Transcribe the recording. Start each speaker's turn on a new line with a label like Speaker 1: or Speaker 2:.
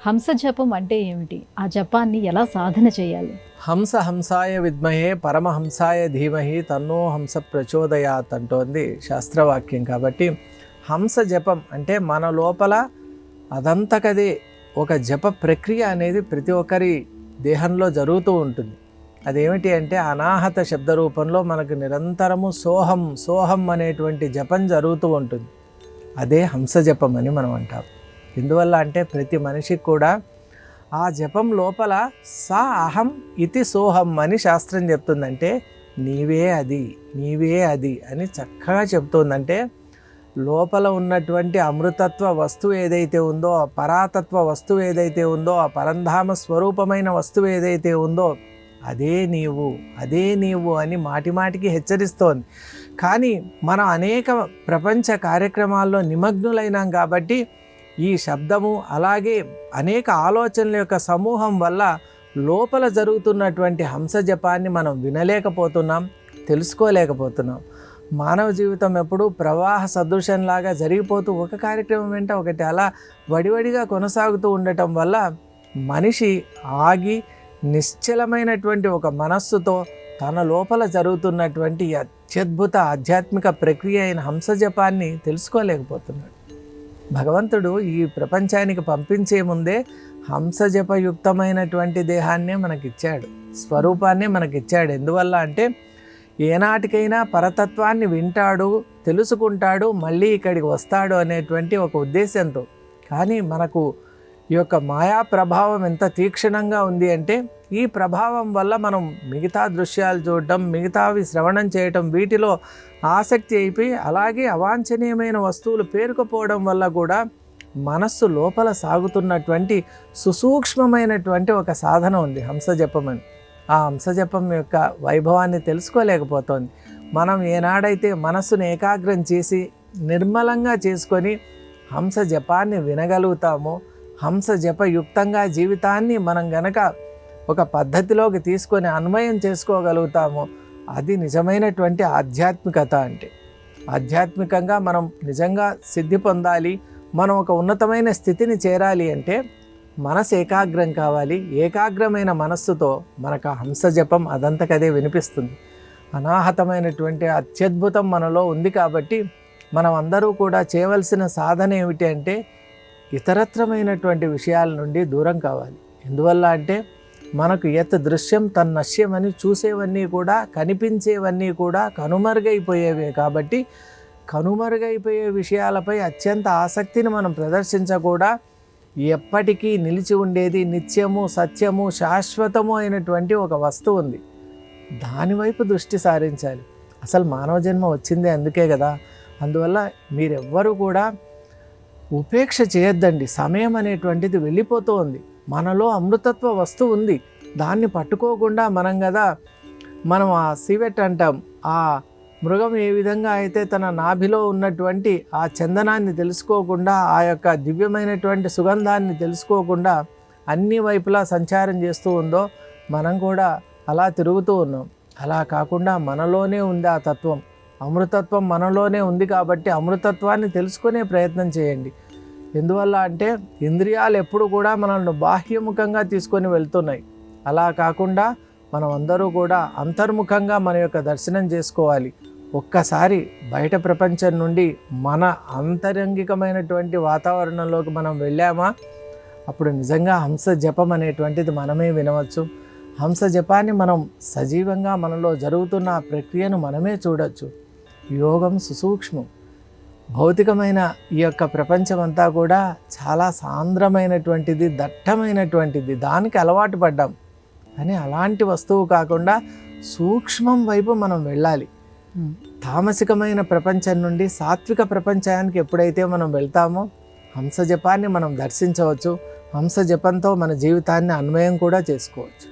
Speaker 1: హంస జపం అంటే ఏమిటి? ఆ జపాన్ని ఎలా సాధన చేయాలి?
Speaker 2: హంస హంసాయ విద్మహే పరమహంసాయ ధీమహి తన్నో హంస ప్రచోదయాత్ అంటోంది శాస్త్రవాక్యం. కాబట్టి హంస జపం అంటే మన లోపల అదంతకదే ఒక జప ప్రక్రియ అనేది ప్రతి ఒక్కరి దేహంలో జరుగుతూ ఉంటుంది. అదేమిటి అంటే అనాహత శబ్ద రూపంలో మనకు నిరంతరము సోహం సోహం అనేటువంటి జపం జరుగుతూ ఉంటుంది. అదే హంస జపం అని మనం అంటాం. ఎందువల్ల అంటే ప్రతి మనిషికి కూడా ఆ జపం లోపల సా అహం ఇతి సోహం అని శాస్త్రం చెప్తుందంటే నీవే అది నీవే అది అని చక్కగా చెప్తుందంటే లోపల ఉన్నటువంటి అమృతత్వ వస్తువు ఏదైతే ఉందో, ఆ పరాతత్వ వస్తువు ఏదైతే ఉందో, ఆ పరంధామ స్వరూపమైన వస్తువు ఏదైతే ఉందో అదే నీవు అదే నీవు అని మాటిమాటికి హెచ్చరిస్తోంది. కానీ మనం అనేక ప్రపంచ కార్యక్రమాల్లో నిమగ్నులైనాం కాబట్టి ఈ శబ్దము అలాగే అనేక ఆలోచనల యొక్క సమూహం వల్ల లోపల జరుగుతున్నటువంటి హంస జపాన్ని మనం వినలేకపోతున్నాం, తెలుసుకోలేకపోతున్నాం. మానవ జీవితం ఎప్పుడూ ప్రవాహ సదృశంలాగా జరిగిపోతూ ఒక కార్యక్రమం వెంట ఒకటి అలా వడివడిగా కొనసాగుతూ ఉండటం వల్ల మనిషి ఆగి నిశ్చలమైనటువంటి ఒక మనస్సుతో తన లోపల జరుగుతున్నటువంటి అత్యద్భుత ఆధ్యాత్మిక ప్రక్రియ అయిన హంస జపాన్ని తెలుసుకోలేకపోతున్నాడు. భగవంతుడు ఈ ప్రపంచానికి పంపించే ముందే హంస జపయుక్తమైనటువంటి దేహాన్నే మనకిచ్చాడు, స్వరూపాన్నే మనకిచ్చాడు. ఎందువల్ల అంటే ఏనాటికైనా పరతత్వాన్ని వింటాడు, తెలుసుకుంటాడు, మళ్ళీ ఇక్కడికి వస్తాడు అనేటువంటి ఒక ఉద్దేశంతో. కానీ మనకు ఈ యొక్క మాయా ప్రభావం ఎంత తీక్షణంగా ఉంది అంటే ఈ ప్రభావం వల్ల మనం మిగతా దృశ్యాలు చూడటం, మిగతావి శ్రవణం చేయటం, వీటిలో ఆసక్తి అయిపోయి అలాగే అవాంఛనీయమైన వస్తువులు పేరుకుపోవడం వల్ల కూడా మనస్సు లోపల సాగుతున్నటువంటి సుసూక్ష్మమైనటువంటి ఒక సాధన ఉంది హంస జపం అని. ఆ హంస జపం యొక్క వైభవాన్ని తెలుసుకోలేకపోతోంది. మనం ఏనాడైతే మనస్సును ఏకాగ్రం చేసి నిర్మలంగా చేసుకొని హంస జపాన్ని వినగలుగుతామో, హంస జపయుక్తంగా జీవితాన్ని మనం గనక ఒక పద్ధతిలోకి తీసుకొని అన్వయం చేసుకోగలుగుతామో అది నిజమైనటువంటి ఆధ్యాత్మికత. అంటే ఆధ్యాత్మికంగా మనం నిజంగా సిద్ధి పొందాలి, మనం ఒక ఉన్నతమైన స్థితిని చేరాలి అంటే మనసు ఏకాగ్రం కావాలి. ఏకాగ్రమైన మనస్సుతో మనకు ఆ హంస జపం అదంతకదే వినిపిస్తుంది. అనాహతమైనటువంటి అత్యద్భుతం మనలో ఉంది. కాబట్టి మనం అందరూ కూడా చేయవలసిన సాధన ఏమిటి అంటే ఇతరత్రమైనటువంటి విషయాల నుండి దూరం కావాలి. ఎందువల్ల అంటే మనకు యత్ దృశ్యం తన్నశ్యమని చూసేవన్నీ కూడా, కనిపించేవన్నీ కూడా కనుమరుగైపోయేవే. కాబట్టి కనుమరుగైపోయే విషయాలపై అత్యంత ఆసక్తిని మనం ప్రదర్శించకూడా ఎప్పటికీ నిలిచి ఉండేది నిత్యము సత్యము శాశ్వతము అయినటువంటి ఒక వస్తువు ఉంది, దానివైపు దృష్టి సారించాలి. అసలు మానవ జన్మ వచ్చిందే అందుకే కదా. అందువల్ల మీరెవ్వరూ కూడా ఉపేక్ష చేయొద్దండి. సమయం అనేటువంటిది వెళ్ళిపోతూ ఉంది. మనలో అమృతత్వ వస్తువు ఉంది, దాన్ని పట్టుకోకుండా మనం ఆ సివెట్ అంటాం, ఆ మృగం ఏ విధంగా అయితే తన నాభిలో ఉన్నటువంటి ఆ చందనాన్ని తెలుసుకోకుండా, ఆ యొక్క దివ్యమైనటువంటి సుగంధాన్ని తెలుసుకోకుండా అన్ని వైపులా సంచారం చేస్తూ ఉందో మనం కూడా అలా తిరుగుతూ ఉన్నాం. అలా కాకుండా మనలోనే ఉంది ఆ తత్వం, అమృతత్వం మనలోనే ఉంది. కాబట్టి అమృతత్వాన్ని తెలుసుకునే ప్రయత్నం చేయండి. ఎందువల్ల అంటే ఇంద్రియాలు ఎప్పుడు కూడా మనల్ని బాహ్యముఖంగా తీసుకొని వెళ్తున్నాయి. అలా కాకుండా మనం అందరూ కూడా అంతర్ముఖంగా మన యొక్క దర్శనం చేసుకోవాలి. ఒక్కసారి బయట ప్రపంచం నుండి మన అంతరంగికమైనటువంటి వాతావరణంలోకి మనం వెళ్ళామా అప్పుడు నిజంగా హంస జపం అనేటువంటిది మనమే వినవచ్చు. హంస జపాన్ని మనం సజీవంగా మనలో జరుగుతున్న ఆ ప్రక్రియను మనమే చూడవచ్చు. యోగం సుసూక్ష్మం. భౌతికమైన ఈ యొక్క ప్రపంచం అంతా కూడా చాలా సాంద్రమైనటువంటిది, దట్టమైనటువంటిది, దానికి అలవాటు పడ్డాం. కానీ అలాంటి వస్తువు కాకుండా సూక్ష్మం వైపు మనం వెళ్ళాలి. తామసికమైన ప్రపంచం నుండి సాత్విక ప్రపంచానికి ఎప్పుడైతే మనం వెళ్తామో హంస జపాన్ని మనం దర్శించవచ్చు. హంస జపంతో మన జీవితాన్ని అన్వయం కూడా చేసుకోవచ్చు.